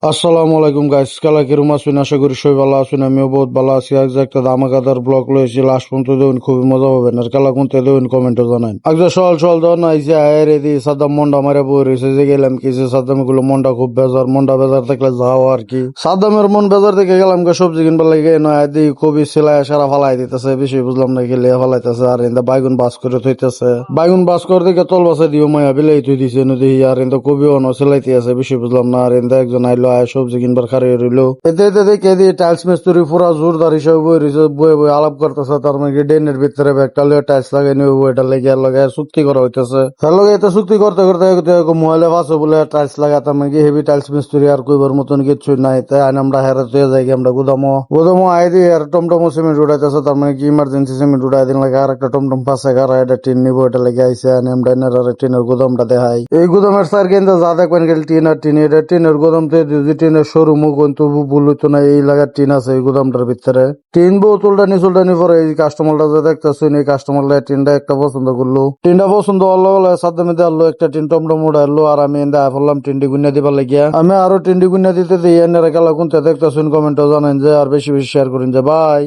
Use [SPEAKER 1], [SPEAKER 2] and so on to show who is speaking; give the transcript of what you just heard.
[SPEAKER 1] আসসালামু আলাইকুম গাইস, কালা কিরম আছেন? আশা করি সবাই ভালো আছেন। আমিও বহুত ভালো আছি। আজ একটা ধামাকাদার ব্লগ লয়েছি, লাস্ট পর্যন্ত দেখুন, খুবই মজা পাবেন। আর কালা কোনতে দেখুন কমেন্টে জানান। আজকে সকাল সকাল যখন আইসি আয়ের এদি সাদ্দাম মন্ডা মারে বই রয়েছে, যে গেলাম কি যে সাদ্দাম গুলো মনটা খুব বেজার, মনটা বেজার থাকলে যাও আর কি। সাদ্দামের মন বেজার দেখে গেলাম সবজি কিনবার লাগে, নয় এদি কবি সেলাই সারা ফালাই দিতেছে, বেশি বুঝলাম না গেলে ফালাইতেছে। আর ইন্দা বাইগুন বাস করে থইতেছে, বাইগুন বাস করে দেখে তল বাসে দিও মায়া বিলাই থই দিছে নদী। আর ইন্দা কবিও অন সেলাইতে আছে, বেশি বুঝলাম না। আর ইন্দা একজন আইলো সবজি কিনবার খারে রইলো। এতে এতে দেখে দিয়ে টাইলস মিস্ত্রি পুরা জোরদার হিসেবে বই রয়েছে, বয়ে বয়ে আলাপ করতেছে। তার মানে ডেনের ভিতরে একটা টাইলস লাগাই নিবে, বইটা লেগে লাগাই চুক্তি করা হইতেছে। তার লগে এতে চুক্তি করতে করতে মোবাইলে ফাঁসে বলে টাইলস লাগা। তার মানে হেভি টাইলস মিস্ত্রি আর কইবার মতন কিছু নাই। তাই আইন আমরা হেরাতে যাই, আমরা গুদামো আই দিয়ে আর টমটমো সিমেন্ট উঠাইতেছে। তার মানে কি ইমার্জেন্সি সিমেন্ট উঠাই দিন লাগে। আর একটা টমটম পাশে গাড়া এটা টিন নিবো, এটা লেগে আইসে। আমরা আর টিনের গুদামটা দেখাই। এই গুদামের স্যার কিন্তু যা দেখবেন গেল টিন আর টিন, এটা টিনের গুদাম টিনের শোরুমও কিন্তু ভুল হইতো না। এই লাগার টিন আছে এই গুদামটার ভিতরে। টিন বোতলটানি চুলটানি পরে এই কাস্টমারটা যে দেখতেছেন, এই কাস্টমারটা টিনটা একটা পছন্দ করলো। টিনটা পছন্দ হলো সাদ্দামে আনলো একটা টিন, টমটম উঠাইলো। আর আমি দেখা করলাম টিনটি গুন্না দিবার লাগিয়া। আমি আরো টিনটি গুন্না দিতে দিই। এনারা খেলা কোনটা দেখতেছেন কমেন্টও জানেন যে, আর বেশি বেশি শেয়ার করেন যে। বাই।